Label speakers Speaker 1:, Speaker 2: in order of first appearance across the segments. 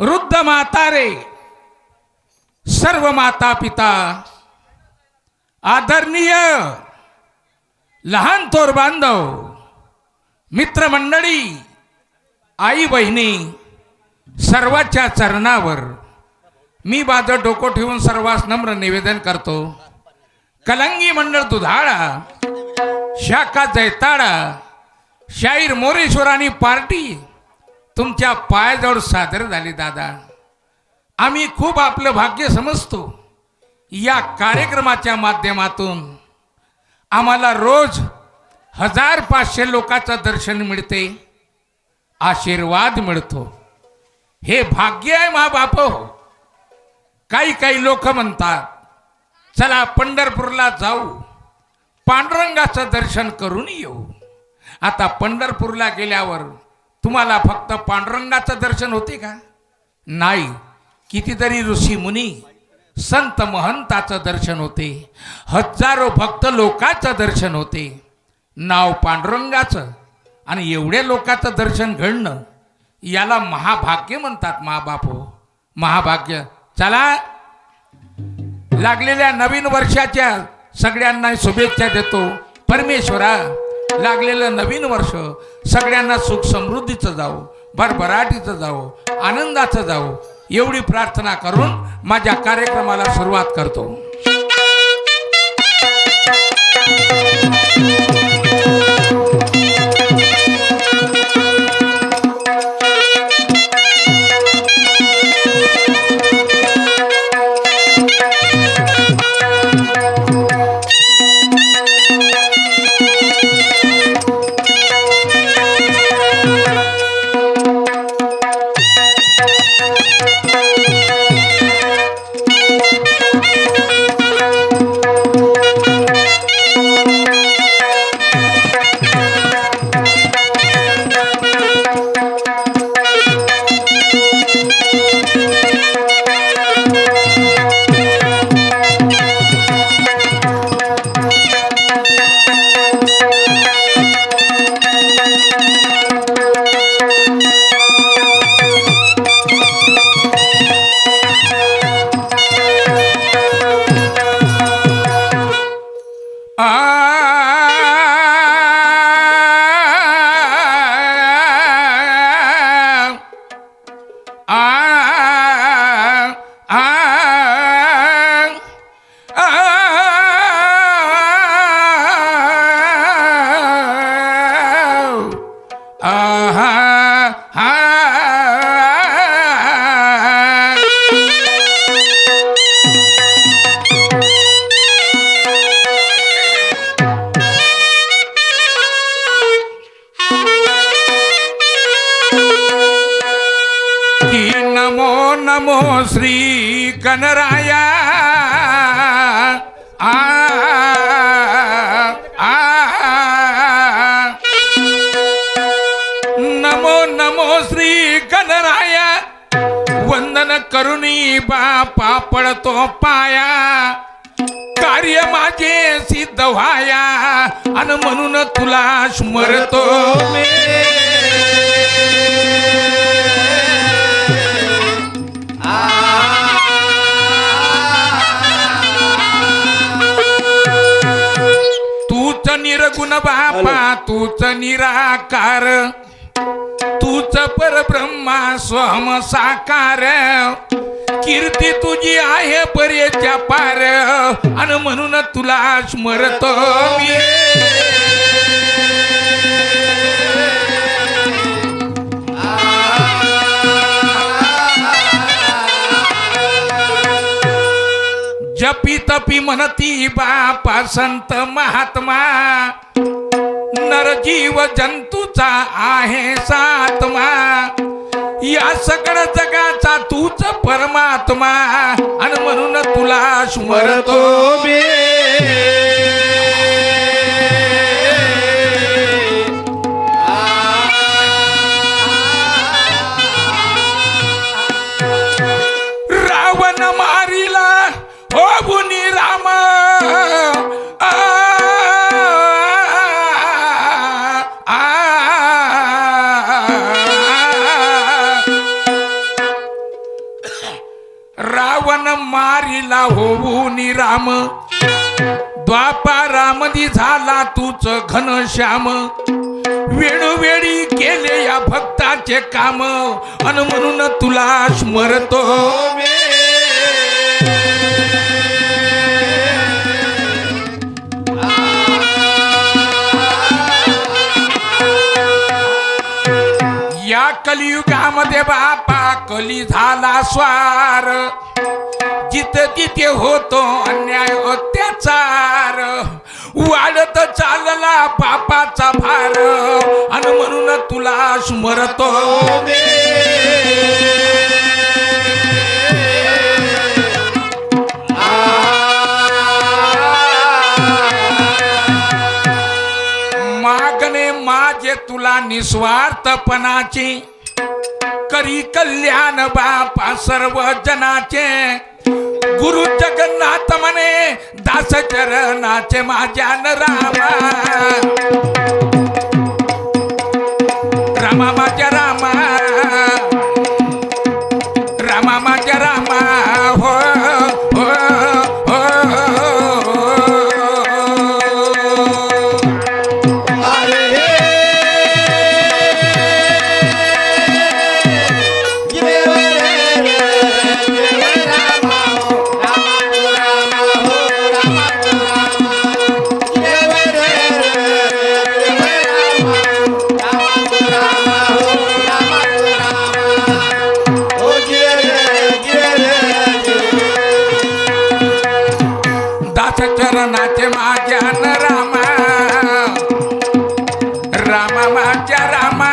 Speaker 1: वृद्ध म्हातारे, सर्व माता पिता, आदरणीय लहान थोर बांधव, मित्रमंडळी, आई बहिणी, सर्वांच्या चरणावर मी माझं डोकं ठेवून सर्वांस नम्र निवेदन करतो. कलंगी मंडळ दुधाळा, शाखा जैताडा, शाहीर मोरेश्वर आणि पार्टी तुमच्या पायाजवळ सादर झाली. दादा, आम्ही खूप आपलं भाग्य समजतो. या कार्यक्रमाच्या माध्यमातून आम्हाला रोज 1500 लोकांचं दर्शन मिळते, आशीर्वाद मिळतो. हे भाग्य आहे मा बाप. काही लोक म्हणतात चला पंढरपूरला जाऊ, पांडुरंगाचं दर्शन करून येऊ. आता पंढरपूरला गेल्यावर तुम्हाला फक्त पांडुरंगाचं दर्शन होते का? नाही, कितीतरी ऋषी मुनी संत महंताचं दर्शन होते, हजारो भक्त लोकांचं दर्शन होते. नाव पांडुरंगाचं आणि एवढ्या लोकांचं दर्शन घडणं याला महाभाग्य म्हणतात. महाबापो, महाभाग्य. चला, लागलेल्या नवीन वर्षाच्या सगळ्यांना शुभेच्छा देतो. परमेश्वरा, लागलेलं नवीन वर्ष सगळ्यांना सुख समृद्धीचं जावो, भरभराटीचं जावो, आनंदाचं जावो, एवढी प्रार्थना करून माझ्या कार्यक्रमाला सुरुवात करतो. नमो श्री गणराया. नमो नमो श्री गणराया. वंदन करुणी बापा पडतो पाया. कार्य माझे सिद्ध व्हाया आणि म्हणून तुला स्मरतो मी. तूच निर्गुण बापा, तूच निराकार, तूच परब्रह्मा स्वहम साकार. कीर्ती तुझी आहे परेच्या पार आणि म्हणून तुला स्मरतो मी. जपी तपी म्हणती बापा संत महात्मा. नरजीव जंतूचा आहे सात्मा. या सगळ्या जगाचा तूच परमात्मा आणि म्हणून तुला स्मरतो मी. रावण मारिला हो गुणी राम. रावण मारिला होऊन राम, द्वापारामधी झाला तूच घनश्याम, वेळोवेळी केले या भक्ताचे काम, अन म्हणून तुला स्मरतो या कलियुगामध्ये बापा कली झाला स्वार, जिथे तिथे होतो अन्याय अत्याचार, वाढत चालला पापाचा भार, आणि म्हणून तुला स्मरतो मागणे माझे तुला निस्वार्थपणाचे, करी कल्याण बापा सर्व जनाचे, गुरु जगन्नाथ म्हणे दास चरणाचे माझ्या रामा, रामा माझ्या रामा, रामा माझ्या रामा, हो हो हो चरणाचे माझ्या रामा, रामा माझ्या रामा,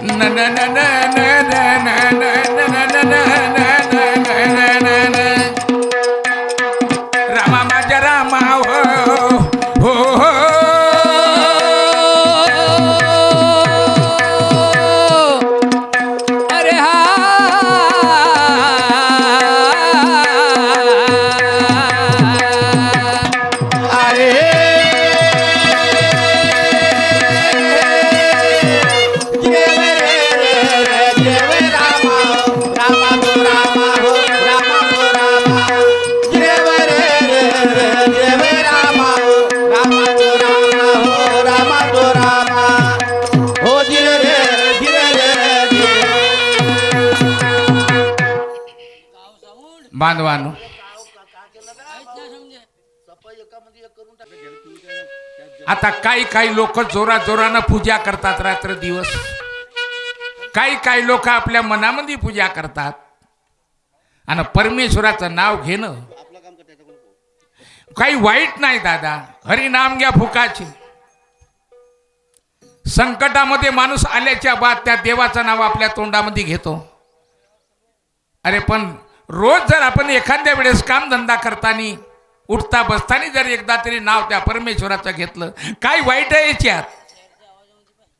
Speaker 1: न न न न न न न न रामा माझ्या रामा, हो हो
Speaker 2: अरे हा
Speaker 1: बांधवानो, आता काही लोक जोरानं पूजा करतात रात्र दिवस, काही लोक आपल्या मनामध्ये पूजा करतात, आणि परमेश्वराचं नाव घेणं काही वाईट नाही दादा. हरिनाम घ्या फुकाचे. संकटामध्ये माणूस आल्याच्या बाद त्या देवाचं नाव आपल्या तोंडामध्ये घेतो. अरे पण रोज जर आपण एखाद्या वेळेस कामधंदा करताना उठता बसताना जर एकदा तरी नाव त्या परमेश्वराचं घेतलं, काय वाईट आहे याच्यात?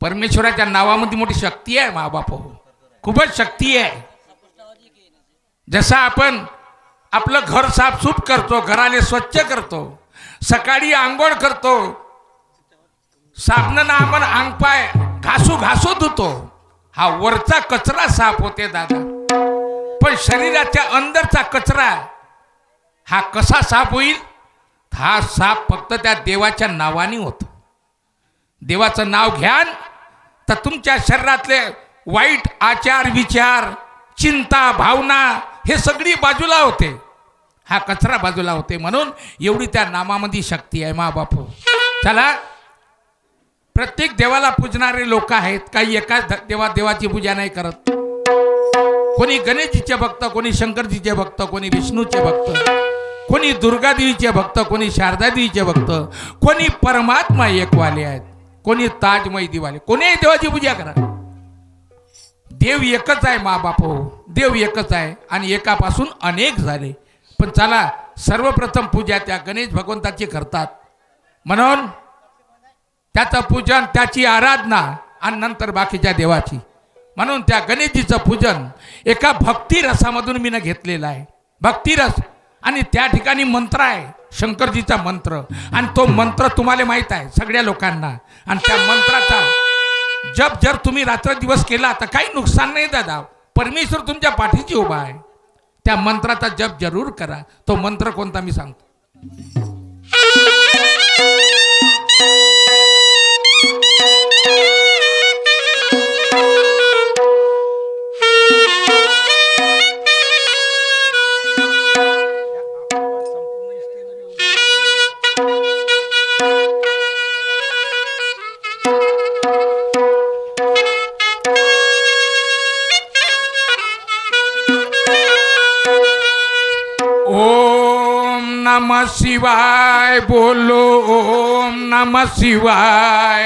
Speaker 1: परमेश्वराच्या नावामध्ये मोठी शक्ती आहे मा बाप, खूपच शक्ती आहे. जसं आपण आपलं घर साफसूफ करतो, घराले स्वच्छ करतो, सकाळी आंघोळ करतो, साबणानं आपण अंगपाय घासू धुतो, हा वरचा कचरा साफ होते दादा. पण शरीराच्या अंदरचा कचरा हा कसा साफ होईल? हा साफ फक्त त्या देवाच्या नावाने होतो. देवाचं नाव घ्यान तर तुमच्या शरीरातले वाईट आचार विचार चिंता भावना हे सगळी बाजूला होते, हा कचरा बाजूला होते. म्हणून एवढी त्या नामामध्ये शक्ती आहे मा बापू. चला, प्रत्येक देवाला पूजणारे लोक आहेत. काही एकाच देवाची पूजा नाही करत. कोणी गणेशजीचे भक्त, कोणी शंकरजीचे भक्त, कोणी विष्णूचे भक्त, कोणी दुर्गादेवीचे भक्त, कोणी शारदादेवीचे भक्त, कोणी परमात्मा एकवाले आहेत, कोणी ताजमहिदीवाले. कोणीही देवाची पूजा करा, देव एकच आहे मा बाप हो. देव एकच आहे आणि एकापासून अनेक झाले. पण चला, सर्वप्रथम पूजा त्या गणेश भगवंताची करतात. म्हणून त्याचं पूजन, त्याची आराधना आणि नंतर बाकीच्या देवाची. म्हणून त्या गणेशजीचं पूजन एका भक्तिरसामधून मी घेतलेलं आहे. भक्तिरस, आणि त्या ठिकाणी मंत्र आहे, शंकरजीचा मंत्र. आणि तो मंत्र तुम्हाला माहीत आहे सगळ्या लोकांना. आणि त्या मंत्राचा जप जर तुम्ही रात्र दिवस केला तर काही नुकसान नाही दादा. परमेश्वर तुमच्या पाठीशी उभा आहे. त्या मंत्राचा जप जरूर करा. तो मंत्र कोणता मी सांगतो. नमः शिवाय बोलो. ओम नमः शिवाय.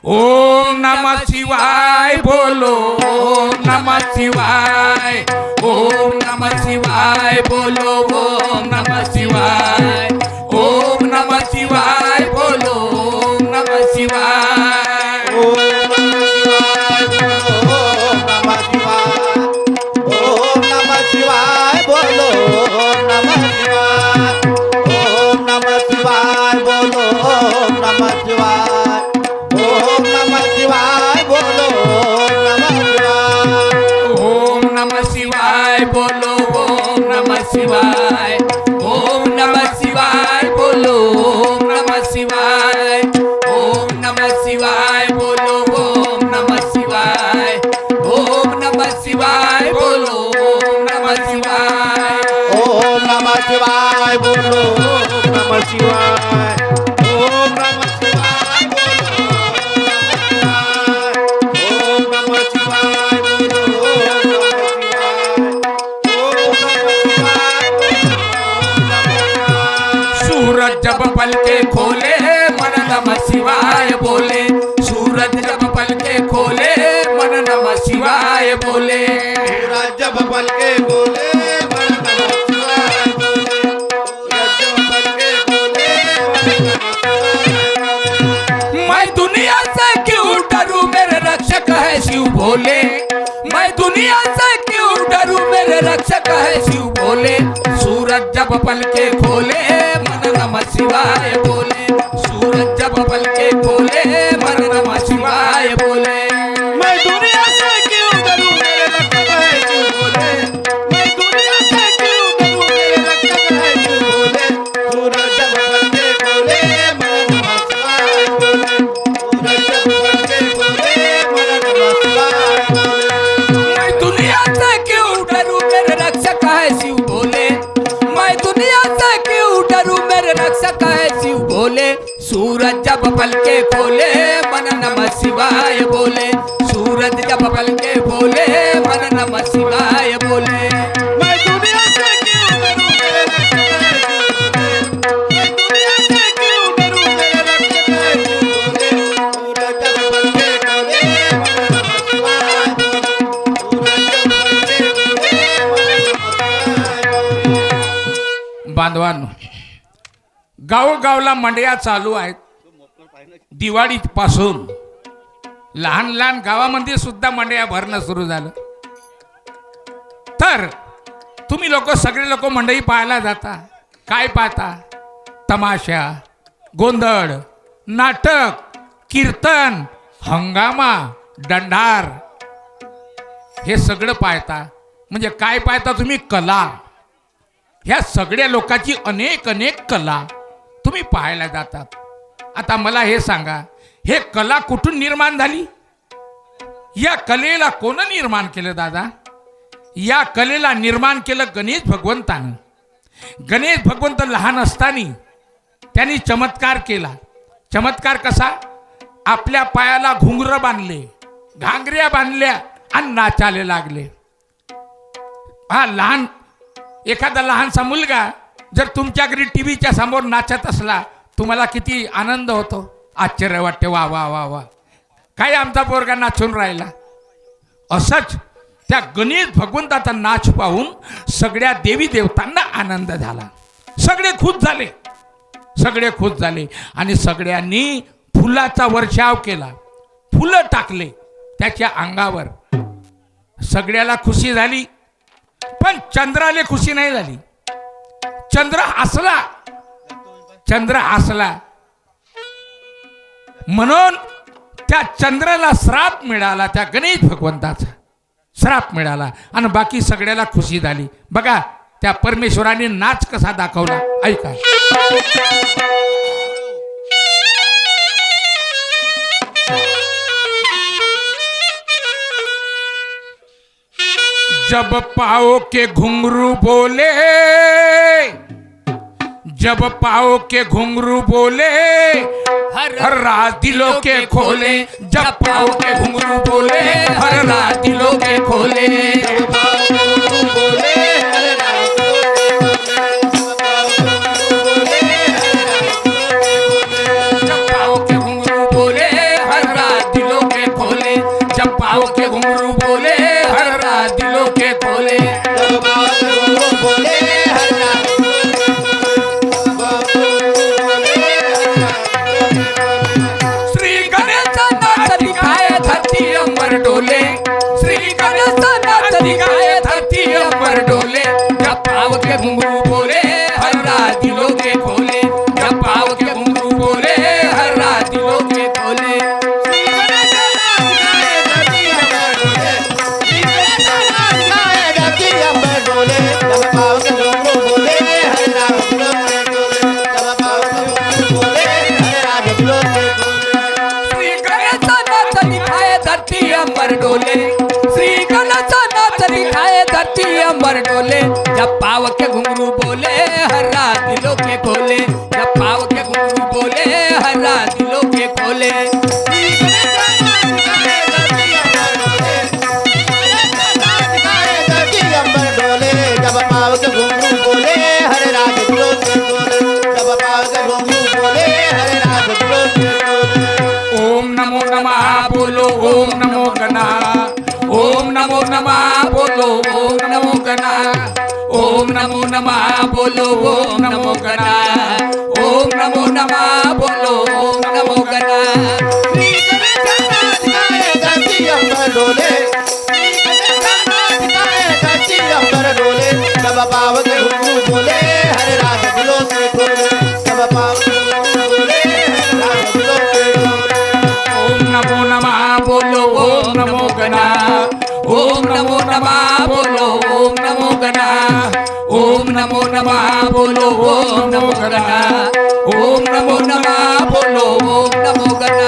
Speaker 1: ओम नमः शिवाय बोलो. ओम नमः शिवाय. ओम नमः शिवाय बोलो. ओम नमः शिवाय. ओम नमः शिवाय बोलो. ओम नमः शिवाय.
Speaker 2: ओम नमः शिवाय बोलो. ओम नमः शिवाय. ओम नमः शिवाय बोलो. ओम नमः शिवाय. ओम नमः शिवाय बोलो. ओम नमः शिवाय.
Speaker 1: ओम नमः शिवाय बोलो. ओम नमः शिवाय. ओम नमः शिवाय बोलो. ओम नमः शिवाय. ओम नमः शिवाय बोलो. ओम नमः शिवाय. ओम नमः शिवाय बोलो. ओम नमः शिवाय.
Speaker 2: ओम नमः शिवाय बोलो. ओम नमः शिवाय. ओम नमः शिवाय बोलो. ओम नमः शिवाय बोलो. ओम नमः शिवाय.
Speaker 1: सूरज जब पलके खोले मन नमः शिवाय बोले. सूरज जब पलके खोले मन नमः शिवाय बोले.
Speaker 2: सूरज जब पलके खोले मन नमः शिवाय बोले. सूरज जब पलके खोले मन नमः शिवाय बोले.
Speaker 1: मैं दुनिया से क्यों डरूं मेरे रक्षक है शिव भोले. मैं दुनिया से क्यों डरूं मेरे रक्षक है शिव भोले. सूरज जब पलके खोले मन नमः शिवाय बोले. सूरज जब पलके खोले मन नमः शिवाय बोले.
Speaker 2: मैं दुनिया से क्यों डरूं मेरे रक्षक है शिव भोले. मैं दुनिया से क्यों डरूं मेरे रक्षक है शिव भोले. सूरज जब पलके खोले मन नमः शिवाय बोले. सूरज जब पलके खोले मन नमः शिवाय बोले.
Speaker 1: मैं दुनिया से क्यों डरूं मेरे रक्षक है शिव भोले. मैं दुनिया से क्यों डरूं मेरे रक्षक है शिव भोले. सूरज जब पलके खोले मन नमः शिवाय बोले. सूरज जब पलके खोले मन नमः शिवाय बोले.
Speaker 2: मैं दुनिया से क्यों डरूं मेरे रक्षक है शिव भोले. मैं दुनिया से क्यों डरूं मेरे रक्षक है शिव भोले. सूरज जब पलके खोले मन नमः शिवाय बोले. सूरज जब पलके खोले मन नमः शिवाय बोले.
Speaker 1: बांधवांनो, गावोगावला मंडया चालू आहेत. दिवाळी पासून लहान लहान गावामध्ये सुद्धा मंडया भरणं सुरू झालं. तर तुम्ही लोक सगळे लोक मंडई पाहायला जाता. काय पाहता? तमाशा, गोंधळ, नाटक, कीर्तन, हंगामा, दंडार हे सगळं पाहता. म्हणजे काय पाहता तुम्ही? कला. ह्या सगळ्या लोकांची अनेक अनेक कला तुम्ही पाहायला जातात. आता मला हे सांगा, हे कला कुठून निर्माण झाली? या कलेला कोण निर्माण केलं दादा? या कलेला निर्माण केलं गणेश भगवंतानं. गणेश भगवंत लहान असताना त्यांनी चमत्कार केला. चमत्कार कसा? आपल्या पायाला घुंगरं बांधले, घांगऱ्या बांधल्या आणि नाचायला लागले. हा लहान एखादा लहानसा मुलगा जर तुमच्या घरी टीव्हीच्या समोर नाचत असला, तुम्हाला किती आनंद होतो, आश्चर्य वाटते. वा वा वा वा, काय आमचा पोरगा नाचून राहिला. असंच त्या गणेश भगवंताचा नाच पाहून सगळ्या देवी देवतांना आनंद झाला. सगळे खुश झाले, सगळे खुश झाले आणि सगळ्यांनी फुलाचा वर्षाव केला. फुलं टाकले त्याच्या अंगावर. सगळ्याला खुशी झाली, पण चंद्राला खुशी नाही झाली. चंद्र हसला, चंद्र हसला. म्हणून त्या चंद्राला श्राप मिळाला त्या गणेश भगवंताचा. श्राप मिळाला आणि बाकी सगळ्याला खुशी झाली. बघा त्या परमेश्वराने नाच कसा दाखवला, ऐका. जब पाओ के घुंघरू बोले, जब पाओ के घुंघरू बोले, हर रात दिलों के खोले. जब पाओ के घुंघरू बोले, हर रात दिलों के खोले. जब पाओ के घुंघरू बोले, हर रात दिलों के खोले. जब पाओ के घुंघरू बोले, हर रात दिलों के खोले. श्री गणेश नाच दिखाए धरती अंबर डोले. श्री गणेश नाच दिखाए धरती अंबर डोले. जब पाव के घुंघरू बोले, हर रात दिलों के खोले. जब पाव के घुंघरू बोले, हर रात दिलों के खोले. श्री गणेश नाच दिखाए धरती अंबर डोले. श्री गणेश नाच दिखाए धरती अंबर डोले. जब पाव के घुंघरू बोले, हर रात दिलों के खोले. जब पाव के घुंघरू बोले, हर रात दिलों के खोले. ओम नमो नमः बोलो, ओम नमो गणा. ओम नमो नमः बोलो, ओम नमो गणा. ओम नमो नमः बोलो, ओम नमो गणा. ओम नमो नमः बोलो, ओम नमो गणा. ओम नमो नमः बोलो, ओम नमो गणा. ओम नमो नमः बोलो, ओम नमो गणा. ओम नमो नमः बोलो, ओम नमो गणा. ओम नमो नमः बोलो, ओम नमो गणा.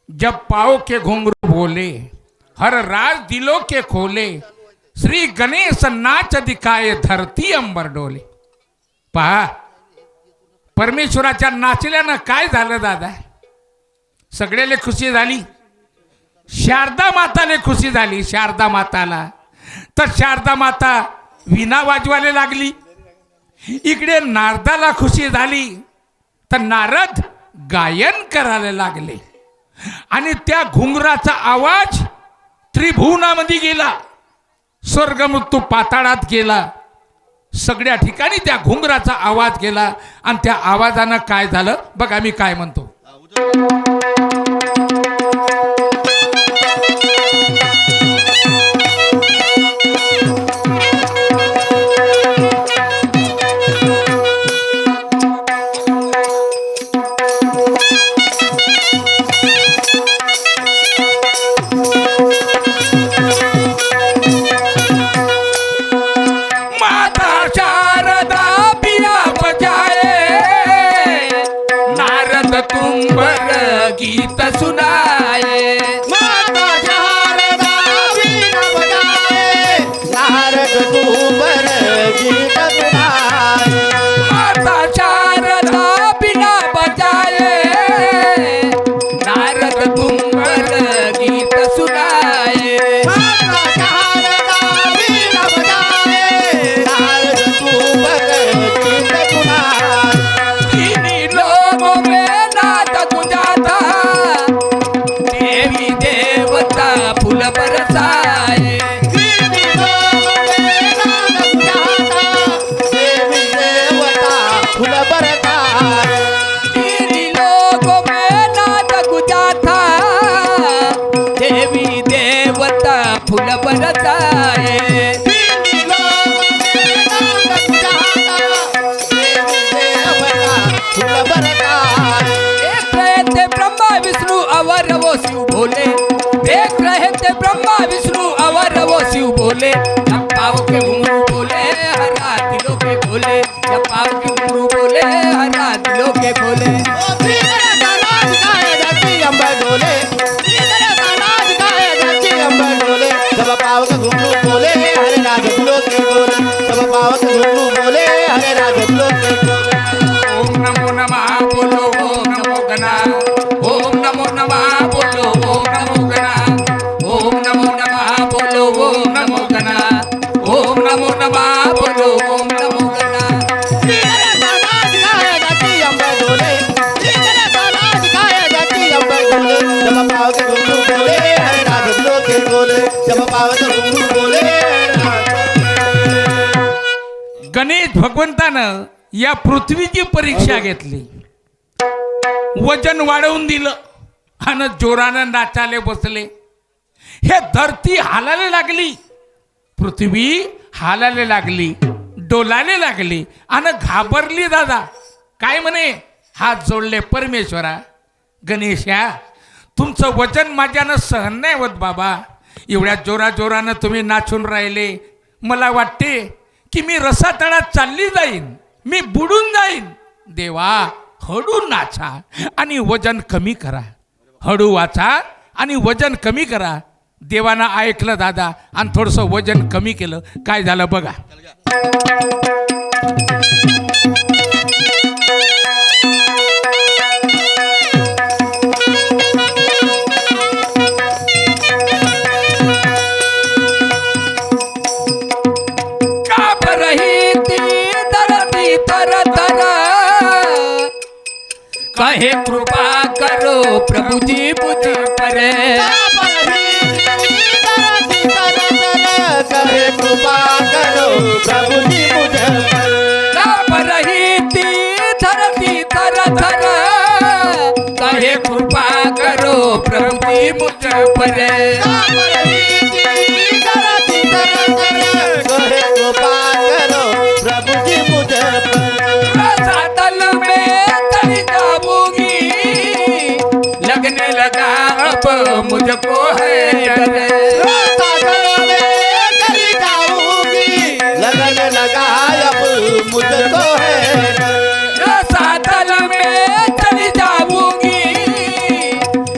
Speaker 1: जब पाओ के घुंघरू बोले, हर राज दिलों के खोले. श्री गणेश नाच दिखाए धरती अंबर डोले. पहा परमेश्वराच्या नाचल्यानं काय झालं दादा, सगळ्याला खुशी झाली. शारदा माताला खुशी झाली. शारदा माताला तर शारदा माता विना वाजवायला लागली. इकडे नारदाला खुशी झाली तर नारद गायन करायला लागले. आणि त्या घुंगराचा आवाज त्रिभुवनामध्ये गेला, स्वर्ग मृत्यू पाताळात गेला. सगळ्या ठिकाणी त्या घुंगराचा आवाज गेला. आणि त्या आवाजानं काय झालं बघा, मी काय म्हणतो. तुम्बर
Speaker 2: बोले जब पाव के घुंघरू बोले हरा दिलों के खोले जब पाव के घुंघरू बोले हरा दिलों के खोले
Speaker 3: जब पाव के घुंघरू बोले हरे राज दिलों के बोले जब पाव के घुंघरू बोले हरे राज दिलों के बोले
Speaker 1: ओम नमो नमः बोलो ओम नमो गणा ओम नमो नमः बोलो ओम नमो गणा ओम नमो नमः बोलो ओम नमो गणा ओम नमो नमः बोलो ओम नमो गणा
Speaker 3: जब पाव के घुंघरू बोले हरे राज दिलों के बोले जब पाव के घुंघरू बोले
Speaker 1: गणेश भगवंतानं या पृथ्वीची परीक्षा घेतली वजन वाढवून दिलं आणि जोरानं नाचाले बसले हे धरती हालायला लागली पृथ्वी हालायला लागली डोलायला लागली आणि घाबरली दादा काय म्हणे हात जोडले परमेश्वरा गणेशा तुमचं वजन माझ्यानं सहन नाही होत बाबा एवढ्या जोरानं तुम्ही नाचून राहिले मला वाटते की मी रसातळात चालली जाईन मी बुडून जाईन देवा हळू नाचा आणि वजन कमी करा हळू वाचा आणि वजन कमी करा देवानं ऐकलं दादा आणि थोडंसं वजन कमी केलं काय झालं बघा
Speaker 2: कहे कृपा करो प्रभु जी मुझ पर
Speaker 3: कहे कृपा करो प्रभु जी मुझ पर
Speaker 2: काँप रही थी धरती थर थर कहे कृपा करो प्रभु जी मुझ पर
Speaker 3: कहे कृपा करो प्रभु जी मुझ पर
Speaker 2: सादल में तली जाऊंगी लगने लगा अब मुझको है डर
Speaker 3: लगने लगा अब मुझको है
Speaker 2: सादल में चली जाऊंगी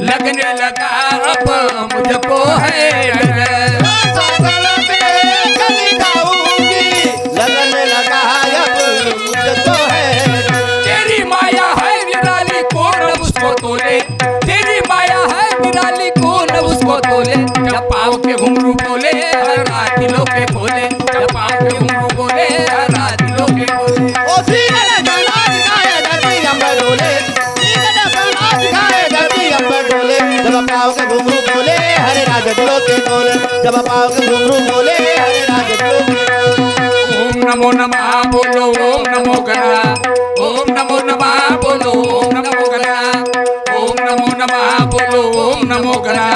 Speaker 2: लगने लगा अब मुझको है डर
Speaker 3: लगने लगा अब मुझको है
Speaker 2: तेरी माया है निराली कौन उसको तोले तेरी माया है निराली कौन उसको तोले जब पाव के घुंघरू बोले हरा दिलों के खोले जब पाव के घुंघरू बोले हरा दिलों के खोले
Speaker 3: जब पाव के घुंघरू बोले हरे राज दिलों के बोले जब पाव के घुंघरू बोले हरे राज दिलों के
Speaker 1: ओम नमो नमः बोलो ओम नमो गणा ओम नमो नमः बोलो ओम नमो गणा ओम नमो नमः बोलो ओम नमो गणा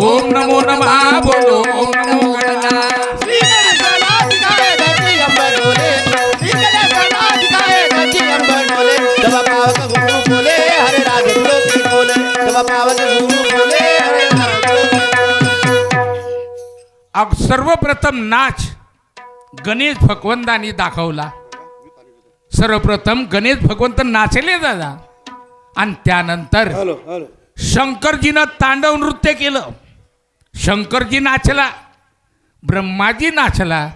Speaker 1: ओम नमो नमः बोलो ओम नमो गणा
Speaker 3: जब पाव के घुंघरू बोले हरे राज दिलों के बोले जब पाव के घुंघरू बोले हरे राज दिलों के
Speaker 1: अग सर्वप्रथम नाच गणेश भगवंतांनी दाखवला सर्वप्रथम गणेश भगवंत नाचले दादा आणि त्यानंतर शंकरजीनं तांडव नृत्य केलं शंकरजी नाचला ब्रह्माजी नाचला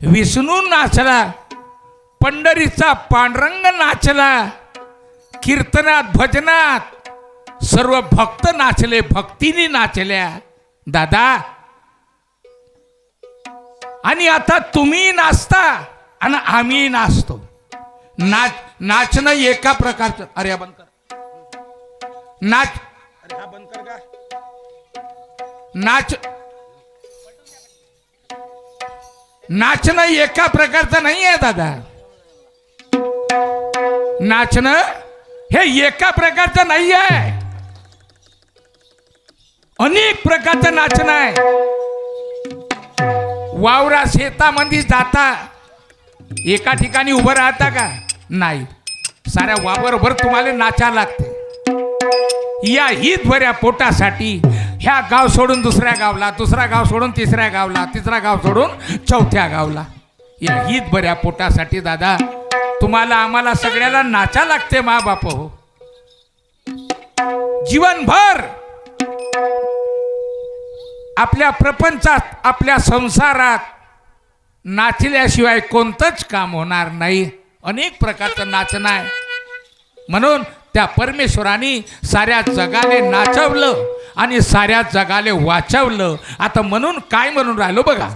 Speaker 1: विष्णू नाचला पंढरीचा पांडुरंग नाचला कीर्तनात भजनात सर्व भक्त नाचले भक्तीने नाचल्या दादा आणि आता तुम्ही नाचता आणि आम्ही नाचतो नाचणं एका प्रकारचं अरे हा बंद कर नाच अरे हा बंद कर का नाचणं एका प्रकारचं नाही आहे दादा नाचणं हे एका प्रकारचं नाही आहे अनेक प्रकारचं नाचणं आहे वावरा शेतामध्ये जाता एका ठिकाणी उभं राहता का नाही साऱ्या वावरभर तुम्हाला नाचा लागते या हित भऱ्या पोटासाठी ह्या गाव सोडून दुसऱ्या गावला, दुसरा गाव सोडून तिसऱ्या गावला, तिसरा गाव सोडून चौथ्या गावला. या हीच बऱ्या पोटासाठी दादा तुम्हाला आम्हाला सगळ्याला नाचा लागते मा बाप हो. जीवनभर आपल्या प्रपंचात आपल्या संसारात नाचल्याशिवाय कोणतंच काम होणार नाही. अनेक प्रकारचं नाचणं आहे. म्हणून त्या परमेश्वराने साऱ्या जगाले नाचवलं आणि साऱ्या जगाले वाचवलं. आता म्हणून काय म्हणून राहिलो बघा.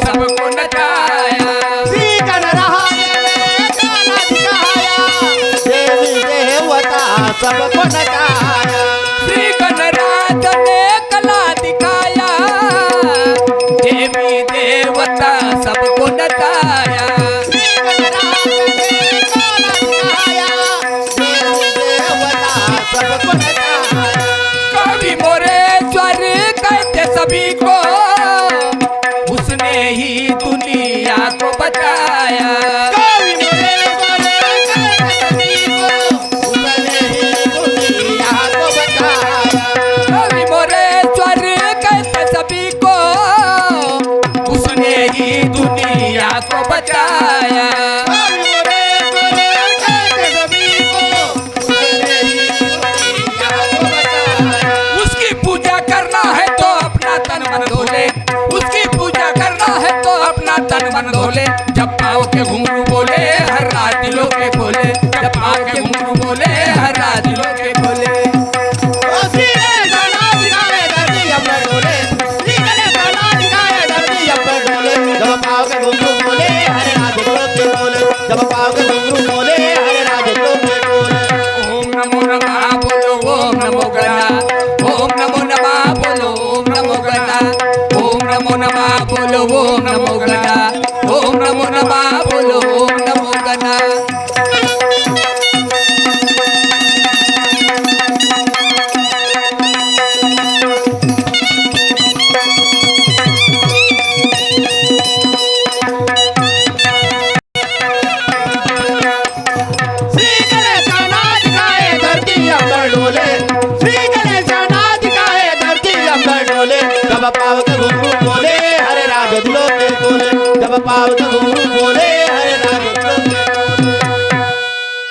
Speaker 3: सबको नचाया
Speaker 2: श्री गणराज ने कला दिखाया, देवी देवता सबको नचाया.
Speaker 3: श्री गणराज ने कला दिखाया, देवी देवता सबको नचाया.
Speaker 2: कवि मोरेश्वर कहते सभी को, उसने ही दुनिया को बचाया.
Speaker 3: कवि मोरेश्वर कहते सभी को, उसने ही दुनिया को बचाया.
Speaker 2: कवि मोरेश्वर कहते सभी को, उसने ही दुनिया को बचाया.
Speaker 3: कवि मोरेश्वर कहते सभी को, उसने ही दुनिया को बचाया.
Speaker 2: उसकी पूजा करना है तो अपना तन मन धोले, उसकी पूजा करना है तो अपना तन मन धोले. जब पाँव के घुंघरू बोले हर रात दिलों के खोले, जब पाँव के घुंघरू बोले हर रात दिलों के खोले.
Speaker 3: श्री गणेश नाथ गाए धरती अपर डोले, श्री गणेश नाथ गाए धरती अपर डोले. जब पाँव के घुंघरू बोले हरे राज लोक के बोले, जब पाँव के घुंघरू बोले हरे राज लोक के बोले.
Speaker 2: ओम नमो नमः बोलो, ओम नमो गणा, ओम नमो नमः बोलो, ओम नमो गणा, ओम नमो नमः बोलो, ओम नमो गणा, ओम नमो नमः बोलो, ओम नमो गणा.
Speaker 3: श्री गणेश नाथ गाए धरती अपर डोले, श्री गणेश नाथ गाए धरती अपर डोले. जब पाँव के घुंघरू बोले हरे राज लोक के बोले, जब पाँव के घुंघरू बोले